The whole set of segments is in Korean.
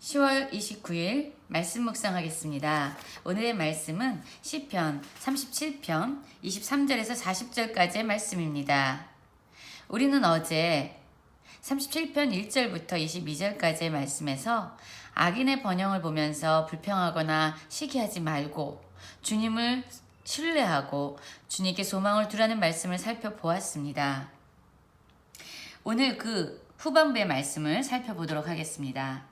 10월 29일 말씀 묵상하겠습니다. 오늘의 말씀은 시편 37편 23절에서 40절까지의 말씀입니다. 우리는 어제 37편 1절부터 22절까지의 말씀에서 악인의 번영을 보면서 불평하거나 시기하지 말고 주님을 신뢰하고 주님께 소망을 두라는 말씀을 살펴보았습니다. 오늘 그 후반부의 말씀을 살펴보도록 하겠습니다.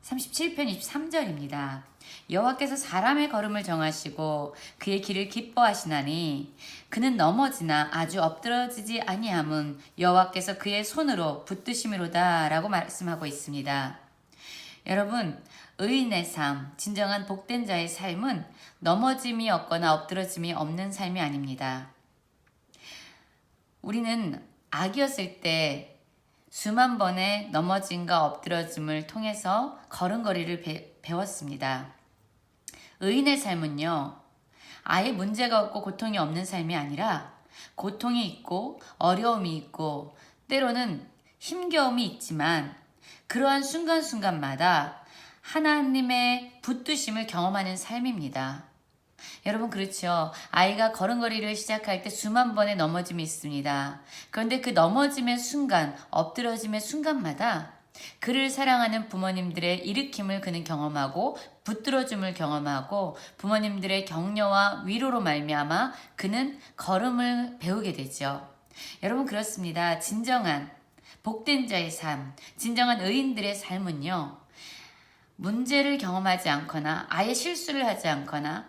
37편 23절입니다. 여호와께서 사람의 걸음을 정하시고 그의 길을 기뻐하시나니 그는 넘어지나 아주 엎드러지지 아니함은 여호와께서 그의 손으로 붙드심이로다 라고 말씀하고 있습니다. 여러분, 의인의 삶, 진정한 복된 자의 삶은 넘어짐이 없거나 엎드러짐이 없는 삶이 아닙니다. 우리는 악이었을 때 수만 번의 넘어짐과 엎드러짐을 통해서 걸음걸이를 배웠습니다. 의인의 삶은요, 아예 문제가 없고 고통이 없는 삶이 아니라 고통이 있고 어려움이 있고 때로는 힘겨움이 있지만 그러한 순간순간마다 하나님의 붙드심을 경험하는 삶입니다. 여러분, 그렇죠. 아이가 걸음걸이를 시작할 때 수만 번의 넘어짐이 있습니다. 그런데 그 넘어짐의 순간, 엎드러짐의 순간마다 그를 사랑하는 부모님들의 일으킴을 그는 경험하고 붙들어줌을 경험하고 부모님들의 격려와 위로로 말미암아 그는 걸음을 배우게 되죠. 여러분, 그렇습니다. 진정한 복된 자의 삶, 진정한 의인들의 삶은요, 문제를 경험하지 않거나 아예 실수를 하지 않거나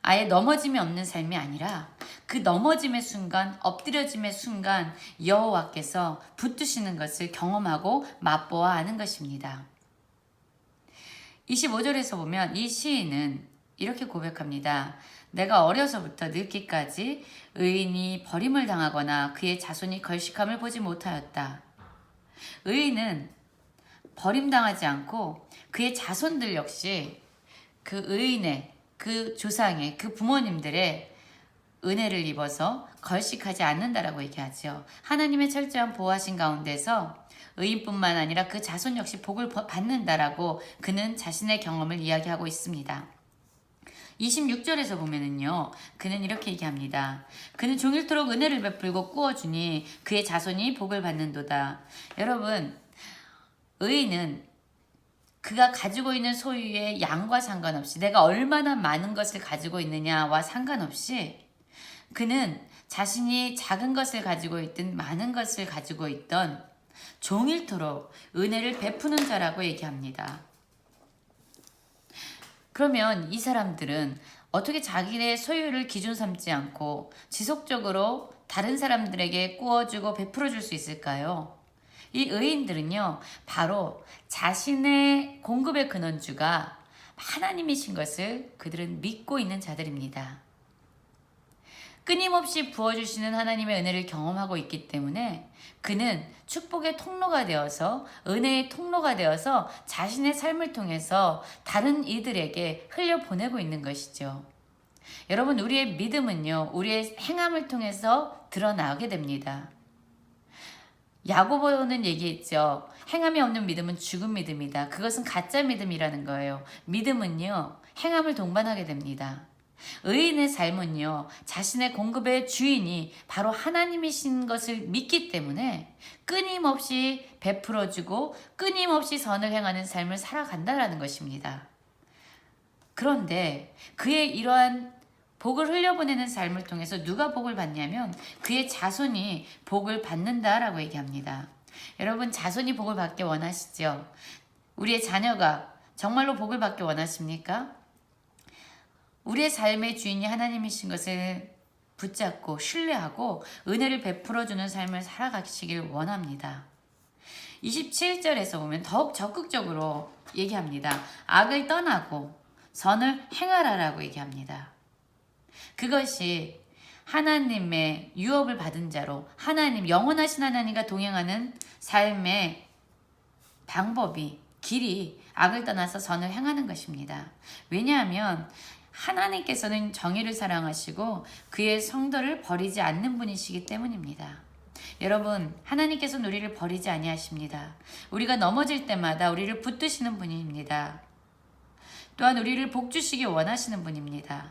아예 넘어짐이 없는 삶이 아니라 그 넘어짐의 순간, 엎드려짐의 순간 여호와께서 붙드시는 것을 경험하고 맛보아 아는 것입니다. 25절에서 보면 이 시인은 이렇게 고백합니다. 내가 어려서부터 늙기까지 의인이 버림을 당하거나 그의 자손이 걸식함을 보지 못하였다. 의인은 버림당하지 않고 그의 자손들 역시 그 의인의 그 조상의 그 부모님들의 은혜를 입어서 걸식하지 않는다라고 얘기하죠. 하나님의 철저한 보호하신 가운데서 의인뿐만 아니라 그 자손 역시 복을 받는다라고 그는 자신의 경험을 이야기하고 있습니다. 26절에서 보면은요, 그는 이렇게 얘기합니다. 그는 종일토록 은혜를 베풀고 꾸어주니 그의 자손이 복을 받는도다. 여러분, 의인은 그가 가지고 있는 소유의 양과 상관없이 내가 얼마나 많은 것을 가지고 있느냐와 상관없이 그는 자신이 작은 것을 가지고 있든 많은 것을 가지고 있던 종일토록 은혜를 베푸는 자라고 얘기합니다. 그러면 이 사람들은 어떻게 자기의 소유를 기준 삼지 않고 지속적으로 다른 사람들에게 꾸어주고 베풀어줄 수 있을까요? 이 의인들은요, 바로 자신의 공급의 근원주가 하나님이신 것을 그들은 믿고 있는 자들입니다. 끊임없이 부어주시는 하나님의 은혜를 경험하고 있기 때문에 그는 축복의 통로가 되어서 은혜의 통로가 되어서 자신의 삶을 통해서 다른 이들에게 흘려보내고 있는 것이죠. 여러분, 우리의 믿음은요, 우리의 행함을 통해서 드러나게 됩니다. 야고보는 얘기했죠. 행함이 없는 믿음은 죽은 믿음이다. 그것은 가짜 믿음이라는 거예요. 믿음은요, 행함을 동반하게 됩니다. 의인의 삶은요, 자신의 공급의 주인이 바로 하나님이신 것을 믿기 때문에 끊임없이 베풀어주고 끊임없이 선을 행하는 삶을 살아간다라는 것입니다. 그런데 그의 이러한 복을 흘려보내는 삶을 통해서 누가 복을 받냐면 그의 자손이 복을 받는다라고 얘기합니다. 여러분, 자손이 복을 받기 원하시죠? 우리의 자녀가 정말로 복을 받기 원하십니까? 우리의 삶의 주인이 하나님이신 것을 붙잡고 신뢰하고 은혜를 베풀어주는 삶을 살아가시길 원합니다. 27절에서 보면 더욱 적극적으로 얘기합니다. 악을 떠나고 선을 행하라라고 얘기합니다. 그것이 하나님의 유업을 받은 자로 하나님, 영원하신 하나님과 동행하는 삶의 방법이, 길이 악을 떠나서 선을 행하는 것입니다. 왜냐하면 하나님께서는 정의를 사랑하시고 그의 성도를 버리지 않는 분이시기 때문입니다. 여러분, 하나님께서는 우리를 버리지 아니하십니다. 우리가 넘어질 때마다 우리를 붙드시는 분입니다. 또한 우리를 복주시기 원하시는 분입니다.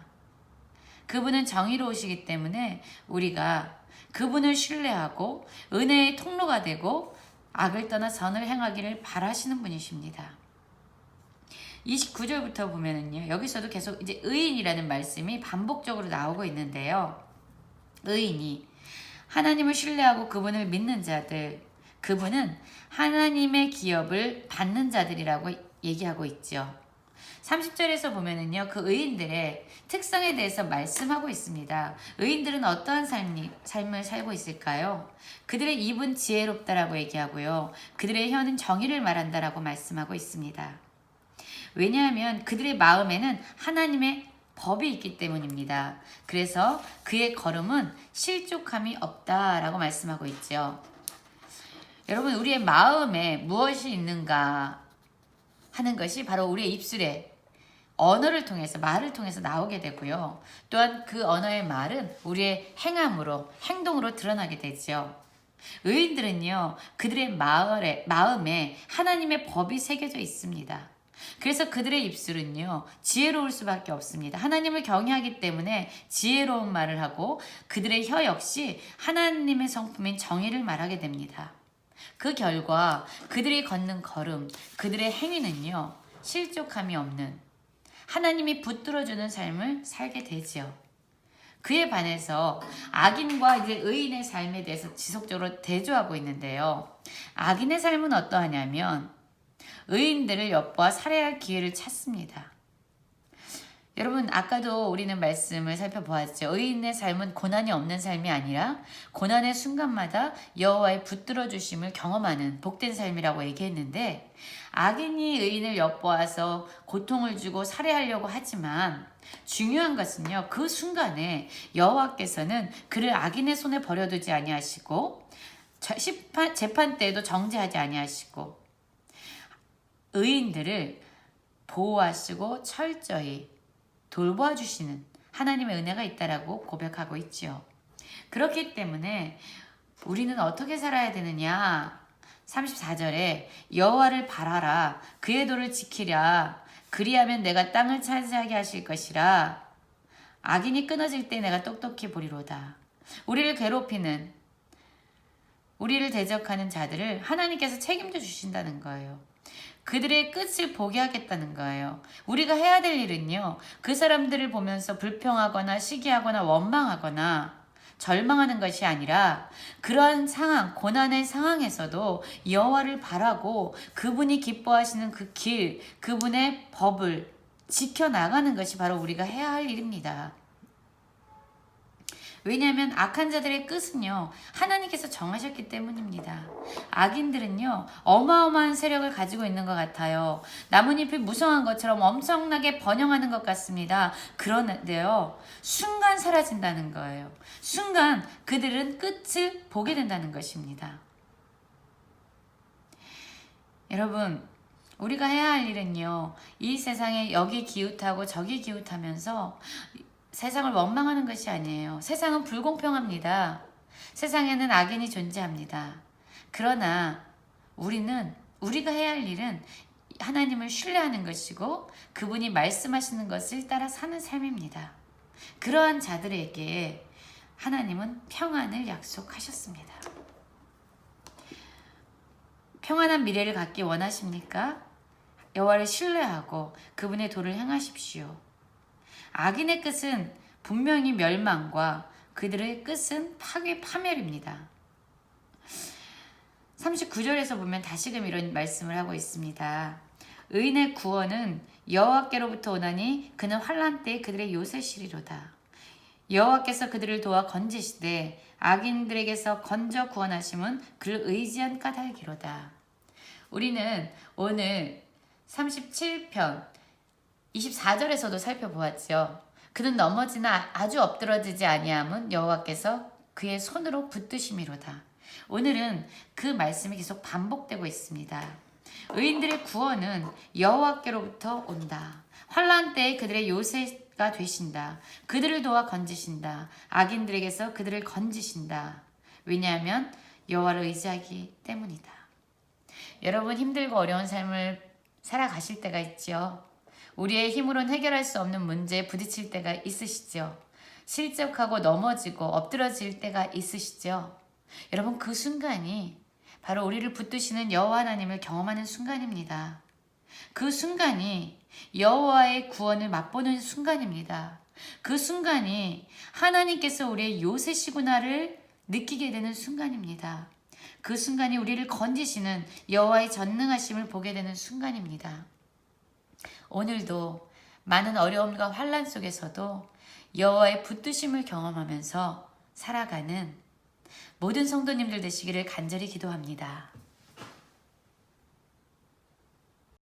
그분은 정의로우시기 때문에 우리가 그분을 신뢰하고 은혜의 통로가 되고 악을 떠나 선을 행하기를 바라시는 분이십니다. 29절부터 보면은요, 여기서도 계속 이제 의인이라는 말씀이 반복적으로 나오고 있는데요. 의인이 하나님을 신뢰하고 그분을 믿는 자들, 그분은 하나님의 기업을 받는 자들이라고 얘기하고 있죠. 30절에서 보면은요, 그 의인들의 특성에 대해서 말씀하고 있습니다. 의인들은 어떠한 삶을 살고 있을까요? 그들의 입은 지혜롭다라고 얘기하고요. 그들의 혀는 정의를 말한다라고 말씀하고 있습니다. 왜냐하면 그들의 마음에는 하나님의 법이 있기 때문입니다. 그래서 그의 걸음은 실족함이 없다라고 말씀하고 있죠. 여러분, 우리의 마음에 무엇이 있는가 하는 것이 바로 우리의 입술에 언어를 통해서, 말을 통해서 나오게 되고요. 또한 그 언어의 말은 우리의 행함으로, 행동으로 드러나게 되죠. 의인들은요, 그들의 마음에 하나님의 법이 새겨져 있습니다. 그래서 그들의 입술은요, 지혜로울 수밖에 없습니다. 하나님을 경외하기 때문에 지혜로운 말을 하고 그들의 혀 역시 하나님의 성품인 정의를 말하게 됩니다. 그 결과 그들이 걷는 걸음, 그들의 행위는요, 실족함이 없는 하나님이 붙들어주는 삶을 살게 되지요. 그에 반해서 악인과 이제 의인의 삶에 대해서 지속적으로 대조하고 있는데요. 악인의 삶은 어떠하냐면 의인들을 엿보아 살해할 기회를 찾습니다. 여러분, 아까도 우리는 말씀을 살펴보았죠. 의인의 삶은 고난이 없는 삶이 아니라 고난의 순간마다 여호와의 붙들어 주심을 경험하는 복된 삶이라고 얘기했는데, 악인이 의인을 엿보아서 고통을 주고 살해하려고 하지만 중요한 것은요, 그 순간에 여호와께서는 그를 악인의 손에 버려두지 아니하시고 재판 때에도 정죄하지 아니하시고 의인들을 보호하시고 철저히 돌봐주시는 하나님의 은혜가 있다라고 고백하고 있죠. 그렇기 때문에 우리는 어떻게 살아야 되느냐? 34절에 여호와를 바라라, 그의 도를 지키랴, 그리하면 내가 땅을 차지하게 하실 것이라. 악인이 끊어질 때 내가 똑똑히 보리로다. 우리를 괴롭히는, 우리를 대적하는 자들을 하나님께서 책임져 주신다는 거예요. 그들의 끝을 보게 하겠다는 거예요. 우리가 해야 될 일은요, 그 사람들을 보면서 불평하거나 시기하거나 원망하거나 절망하는 것이 아니라 그러한 상황, 고난의 상황에서도 여호와를 바라고 그분이 기뻐하시는 그 길, 그분의 법을 지켜나가는 것이 바로 우리가 해야 할 일입니다. 왜냐하면 악한 자들의 끝은요, 하나님께서 정하셨기 때문입니다. 악인들은요, 어마어마한 세력을 가지고 있는 것 같아요. 나뭇잎이 무성한 것처럼 엄청나게 번영하는 것 같습니다. 그런데요, 순간 사라진다는 거예요. 순간 그들은 끝을 보게 된다는 것입니다. 여러분, 우리가 해야 할 일은요, 이 세상에 여기 기웃하고 저기 기웃하면서 세상을 원망하는 것이 아니에요. 세상은 불공평합니다. 세상에는 악인이 존재합니다. 그러나 우리가 해야 할 일은 하나님을 신뢰하는 것이고 그분이 말씀하시는 것을 따라 사는 삶입니다. 그러한 자들에게 하나님은 평안을 약속하셨습니다. 평안한 미래를 갖기 원하십니까? 여호와를 신뢰하고 그분의 도를 행하십시오. 악인의 끝은 분명히 멸망과 그들의 끝은 파멸입니다. 39절에서 보면 다시금 이런 말씀을 하고 있습니다. 의인의 구원은 여호와께로부터 오나니 그는 환난 때에 그들의 요새시리로다. 여호와께서 그들을 도와 건지시되 악인들에게서 건져 구원하심은 그를 의지한 까닭이로다. 우리는 오늘 37편 24절에서도 살펴보았죠. 그는 넘어지나 아주 엎드러지지 아니함은 여호와께서 그의 손으로 붙드심이로다. 오늘은 그 말씀이 계속 반복되고 있습니다. 의인들의 구원은 여호와께로부터 온다. 환난 때에 그들의 요새가 되신다. 그들을 도와 건지신다. 악인들에게서 그들을 건지신다. 왜냐하면 여호와를 의지하기 때문이다. 여러분 힘들고 어려운 삶을 살아가실 때가 있죠. 우리의 힘으로는 해결할 수 없는 문제에 부딪힐 때가 있으시죠. 실족하고 넘어지고 엎드러질 때가 있으시죠. 여러분 그 순간이 바로 우리를 붙드시는 여호와 하나님을 경험하는 순간입니다. 그 순간이 여호와의 구원을 맛보는 순간입니다. 그 순간이 하나님께서 우리의 요새시구나를 느끼게 되는 순간입니다. 그 순간이 우리를 건지시는 여호와의 전능하심을 보게 되는 순간입니다. 오늘도 많은 어려움과 환난 속에서도 여호와의 붙드심을 경험하면서 살아가는 모든 성도님들 되시기를 간절히 기도합니다.